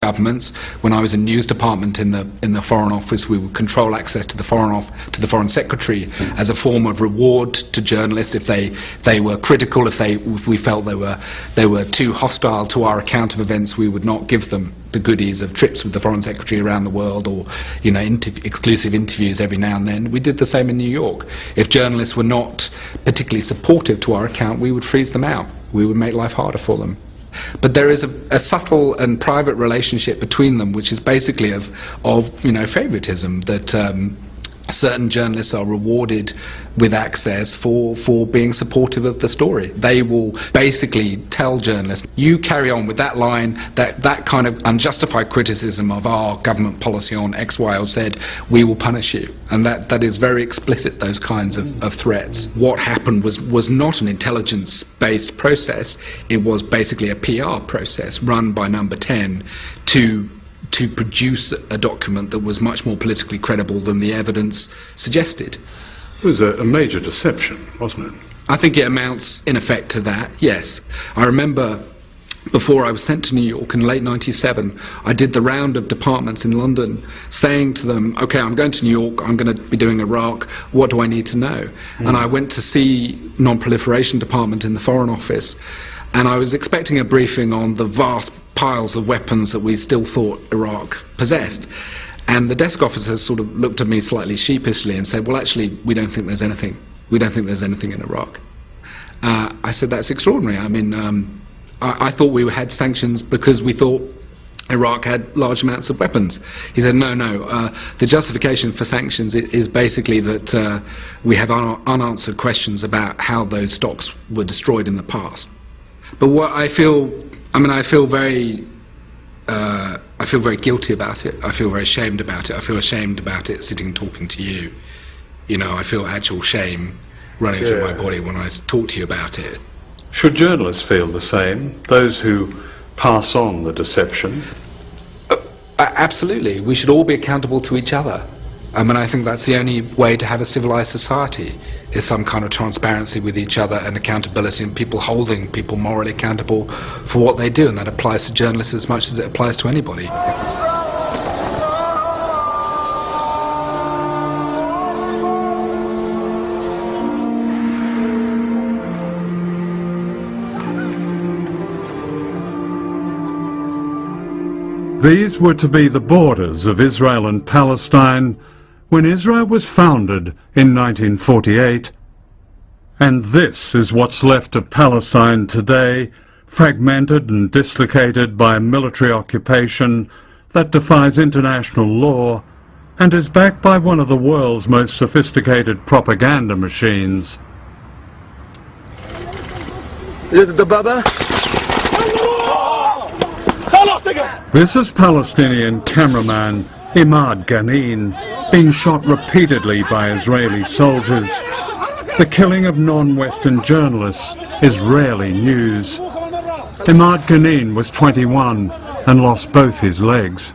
governments. When I was in news department in the Foreign Office, we would control access to the Foreign Secretary as a form of reward to journalists if they were critical, if we felt they were too hostile to our account of events. We would not give them the goodies of trips with the Foreign Secretary around the world, or exclusive interviews every now and then. We did the same in New York. If journalists were not particularly supportive to our account, we would freeze them out. We would make life harder for them. But there is a subtle and private relationship between them, which is basically of favoritism, that certain journalists are rewarded with access for being supportive of the story. They will basically tell journalists, you carry on with that line, that kind of unjustified criticism of our government policy on X, Y or Z, we will punish you. And that is very explicit, those kinds of threats. What happened was not an intelligence-based process, it was basically a PR process run by Number 10 to produce a document that was much more politically credible than the evidence suggested. It was a major deception, wasn't it? I think it amounts, in effect, to that, yes. I remember before I was sent to New York in late '97, I did the round of departments in London, saying to them, okay, I'm going to New York, I'm going to be doing Iraq, what do I need to know? And I went to see Non-Proliferation Department in the Foreign Office, and I was expecting a briefing on the vast piles of weapons that we still thought Iraq possessed. And the desk officers sort of looked at me slightly sheepishly and said, well, actually, we don't think there's anything. We don't think there's anything in Iraq. I said, that's extraordinary. I mean, I thought we had sanctions because we thought Iraq had large amounts of weapons. He said, no, the justification for sanctions is basically that we have unanswered questions about how those stocks were destroyed in the past. But what I feel very guilty about it. I feel very ashamed about it. I feel ashamed about it sitting talking to you. I feel actual shame running through my body when I talk to you about it. Should journalists feel the same? Those who pass on the deception? Absolutely. We should all be accountable to each other. I think that's the only way to have a civilized society, is some kind of transparency with each other and accountability, and people holding people morally accountable for what they do, and that applies to journalists as much as it applies to anybody. These were to be the borders of Israel and Palestine when Israel was founded in 1948, and this is what's left of Palestine today, fragmented and dislocated by a military occupation that defies international law and is backed by one of the world's most sophisticated propaganda machines. This is Palestinian cameraman Imad Ghanin being shot repeatedly by Israeli soldiers. The killing of non-Western journalists is rarely news. Imad Ghanin was 21 and lost both his legs.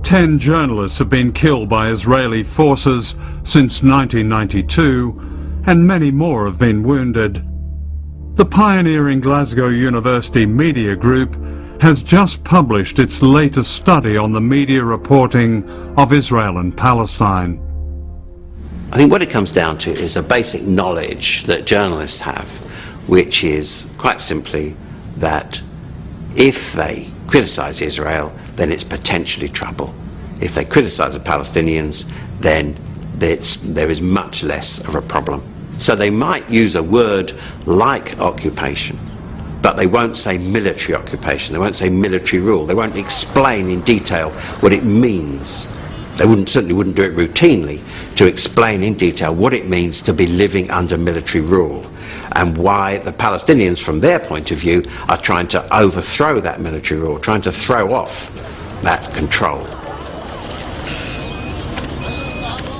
Ten journalists have been killed by Israeli forces since 1992, and many more have been wounded. The pioneering Glasgow University Media Group has just published its latest study on the media reporting of Israel and Palestine. I think what it comes down to is a basic knowledge that journalists have, which is quite simply that if they criticise Israel, then it's potentially trouble. If they criticise the Palestinians, then there is much less of a problem. So they might use a word like occupation, but they won't say military occupation, they won't say military rule, they won't explain in detail what it means. They certainly wouldn't do it routinely to explain in detail what it means to be living under military rule, and why the Palestinians, from their point of view, are trying to overthrow that military rule, trying to throw off that control.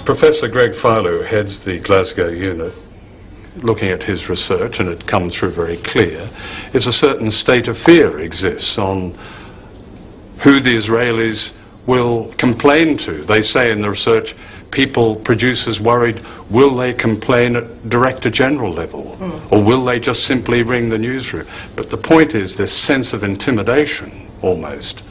Professor Greg Philo heads the Glasgow unit. Looking at his research, and it comes through very clear, is a certain state of fear exists on who the Israelis will complain to. They say in the research, people, producers worried, will they complain at Director General level? Or will they just simply ring the newsroom? But the point is this sense of intimidation, almost.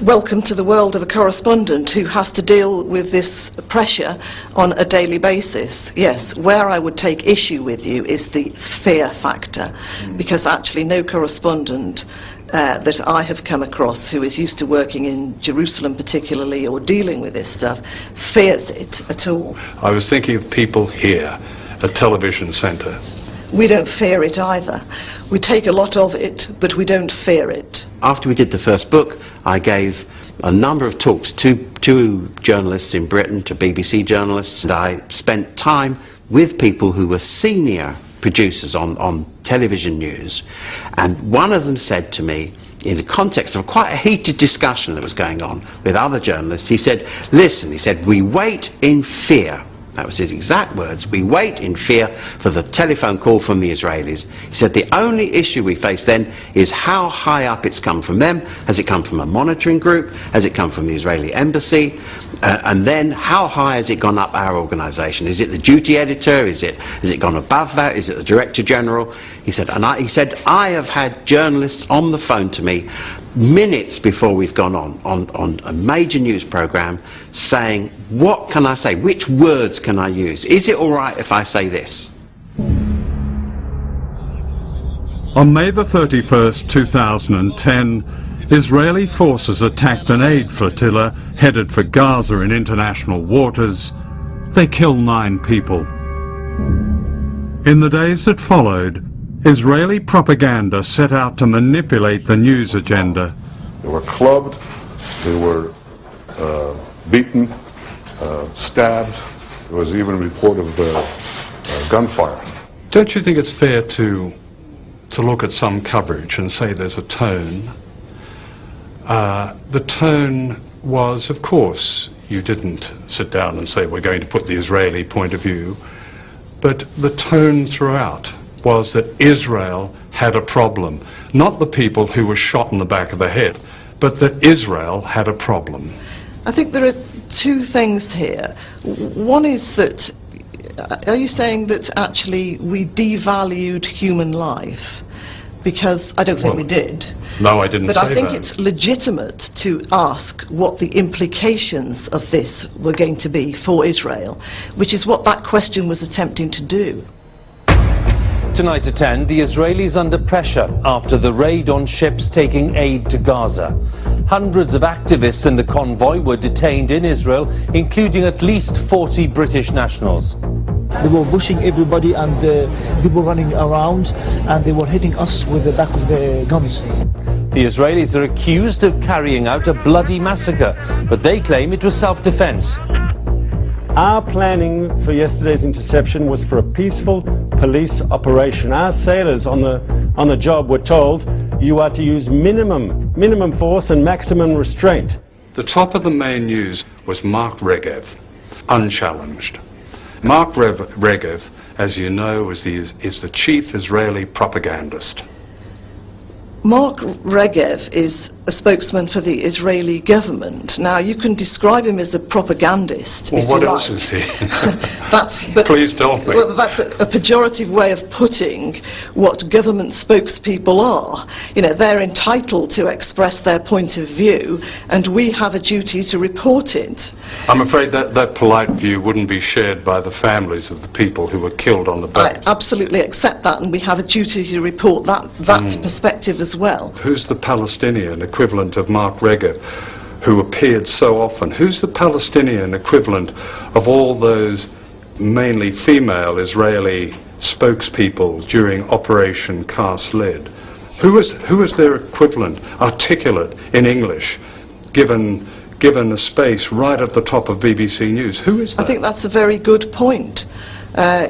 Welcome to the world of a correspondent who has to deal with this pressure on a daily basis. Yes, where I would take issue with you is the fear factor, because actually no correspondent that I have come across who is used to working in Jerusalem particularly or dealing with this stuff fears it at all. I was thinking of people here at Television Centre. We don't fear it either. We take a lot of it, but we don't fear it. After we did the first book, I gave a number of talks to journalists in Britain, to BBC journalists, and I spent time with people who were senior producers on television news. And one of them said to me, in the context of quite a heated discussion that was going on with other journalists, he said, listen, he said, we wait in fear. That was his exact words. We wait in fear for the telephone call from the Israelis. He said the only issue we face then is how high up it's come from them. Has it come from a monitoring group? Has it come from the Israeli embassy? And then how high has it gone up our organisation? Is it the duty editor? Has it gone above that? Is it the Director General? He said, I have had journalists on the phone to me minutes before we've gone on a major news programme saying, what can I say? Which words can I use? Is it all right if I say this? On May the 31st, 2010, Israeli forces attacked an aid flotilla headed for Gaza in international waters. They killed 9 people. In the days that followed, Israeli propaganda set out to manipulate the news agenda. They were clubbed, they were beaten, stabbed. There was even a report of gunfire. Don't you think it's fair to look at some coverage and say there's a tone? The tone was, of course, you didn't sit down and say we're going to put the Israeli point of view, but the tone throughout was that Israel had a problem. Not the people who were shot in the back of the head, but that Israel had a problem. I think there are 2 things here. One is that, are you saying that actually we devalued human life? Because I don't think we did. No, I didn't say that. But I think it's legitimate to ask what the implications of this were going to be for Israel, which is what that question was attempting to do. Tonight at 10, the Israelis under pressure after the raid on ships taking aid to Gaza. Hundreds of activists in the convoy were detained in Israel, including at least 40 British nationals. They were pushing everybody and people running around, and they were hitting us with the back of the guns. The Israelis are accused of carrying out a bloody massacre, but they claim it was self-defense. Our planning for yesterday's interception was for a peaceful police operation. Our sailors on the job were told you are to use minimum force and maximum restraint. The top of the main news was Mark Regev, unchallenged. Mark Regev, as you know, is the chief Israeli propagandist. Mark Regev is a spokesman for the Israeli government. Now, you can describe him as a propagandist, well, if what you else like. is he? Please tell me. Well, that's a pejorative way of putting what government spokespeople are. You know, they're entitled to express their point of view, and we have a duty to report it. I'm afraid that polite view wouldn't be shared by the families of the people who were killed on the boat. I absolutely accept that, and we have a duty to report that perspective as well. Who's the Palestinian equivalent of Mark Regev, who appeared so often? Who's the Palestinian equivalent of all those mainly female Israeli spokespeople during Operation Cast Lead? Who is their equivalent, articulate in English, given a space right at the top of BBC News? Who is that? I think that's a very good point.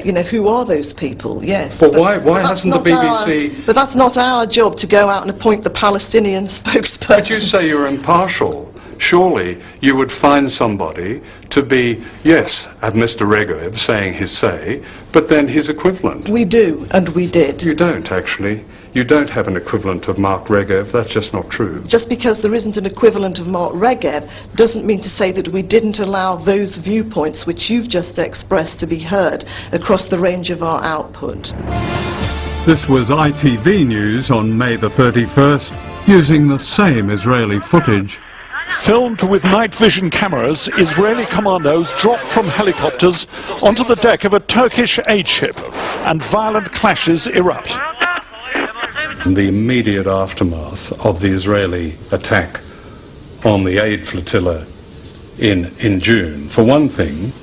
You know, who are those people? Yes. But why hasn't the BBC... But that's not our job to go out and appoint the Palestinian spokesperson. But you say you're impartial. surely you would find somebody to be, yes, have Mr. Regev saying his say, but then his equivalent. We do, and we did. You don't, actually. You don't have an equivalent of Mark Regev. That's just not true. Just because there isn't an equivalent of Mark Regev doesn't mean to say that we didn't allow those viewpoints which you've just expressed to be heard across the range of our output. This was ITV News on May the 31st, using the same Israeli footage. Filmed with night vision cameras, Israeli commandos drop from helicopters onto the deck of a Turkish aid ship, and violent clashes erupt. The immediate aftermath of the Israeli attack on the aid flotilla in June. For one thing,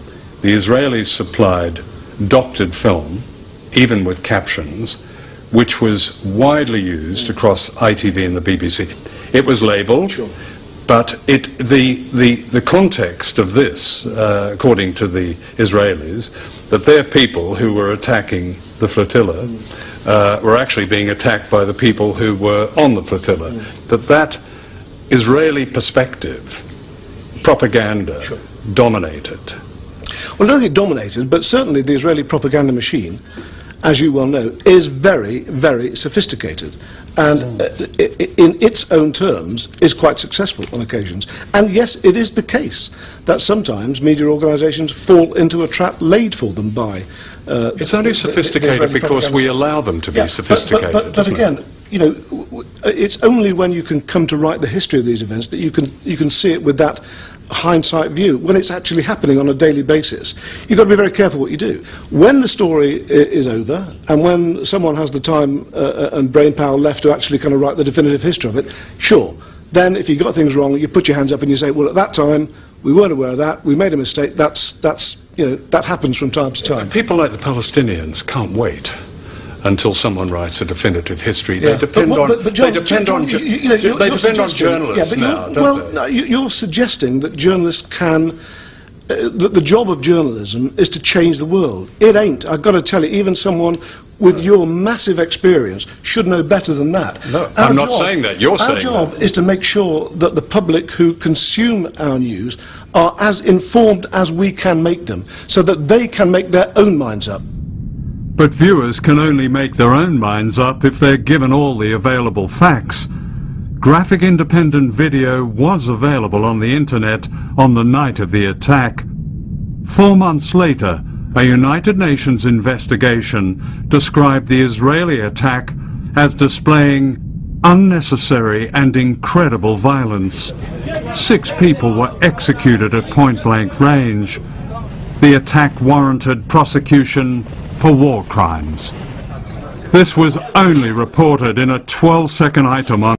the Israelis supplied doctored film, even with captions, which was widely used across ITV and the BBC. It was labelled, but the context of this, according to the Israelis, that their people who were attacking the flotilla were actually being attacked by the people who were on the flotilla. That Israeli perspective, propaganda, dominated. Well, not only dominated, but certainly the Israeli propaganda machine, as you well know, is very, very sophisticated, and in its own terms is quite successful on occasions. And yes, it is the case that sometimes media organisations fall into a trap laid for them by it's only sophisticated because we allow them to be sophisticated. But again, you know, it's only when you can come to write the history of these events that you can see it with that hindsight view, when it's actually happening on a daily basis. You've got to be very careful what you do. When the story is over, and when someone has the time and brain power left to actually kind of write the definitive history of it, sure, then if you got things wrong, you put your hands up and you say, well, at that time, we weren't aware of that, we made a mistake, that happens from time to time. People like the Palestinians can't wait until someone writes a definitive history. They depend on journalists now, don't they? No, you're suggesting that journalists can, that the job of journalism is to change the world. It ain't. I've got to tell you, even someone with your massive experience should know better than that. No, I'm not saying that. You're saying that. Our job is to make sure that the public who consume our news are as informed as we can make them, so that they can make their own minds up. But viewers can only make their own minds up if they're given all the available facts. Graphic independent video was available on the internet on the night of the attack. 4 months later, a United Nations investigation described the Israeli attack as displaying unnecessary and incredible violence. 6 people were executed at point-blank range. The attack warranted prosecution for war crimes. This was only reported in a 12-second item on